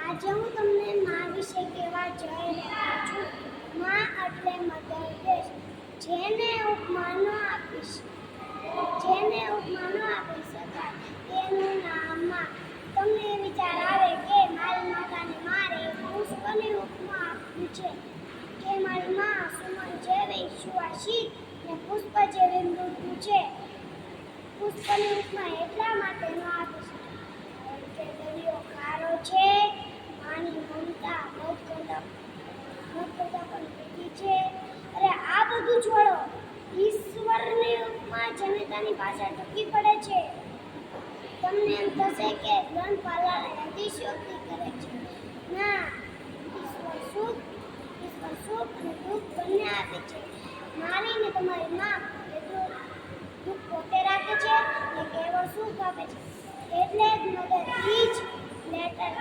આજે હું તમને માં વિશે કહેવા જઈ રહ્યો છું. માં એટલે મધર દેશ. જેને ઉપમા ન આપી શકાય તેનું નામ માં. તમને વિચાર આવે કે મારી માતાને મારે પુષ્પની ઉપમા આપી છે કે મારી માં સુમન જેવી સુવાસિત ને પુષ્પ જેવી મૃદુ છે. પુષ્પની ઉપમા એટલા માટે ન આપી શકાય કે દરિયો ખારો છે, માની મમતા મત કરતા પણ બીજી છે. અરે આ બધું છોડો, ઈશ્વરની ઉપમા જનતાની ભાષા ટકી પડે છે. તમને એમ થશે કે ગ્રંથપાલા અતિશયોક્તિ કરે છે. ના, ઈશ્વર સુખ અને દુઃખ બંને આપે છે. મારી ને તમારી માં દુઃખ પોતે રાખે છે ને કેવળ સુખ આપે છે. એટલે જ મધર ઇઝ લેટર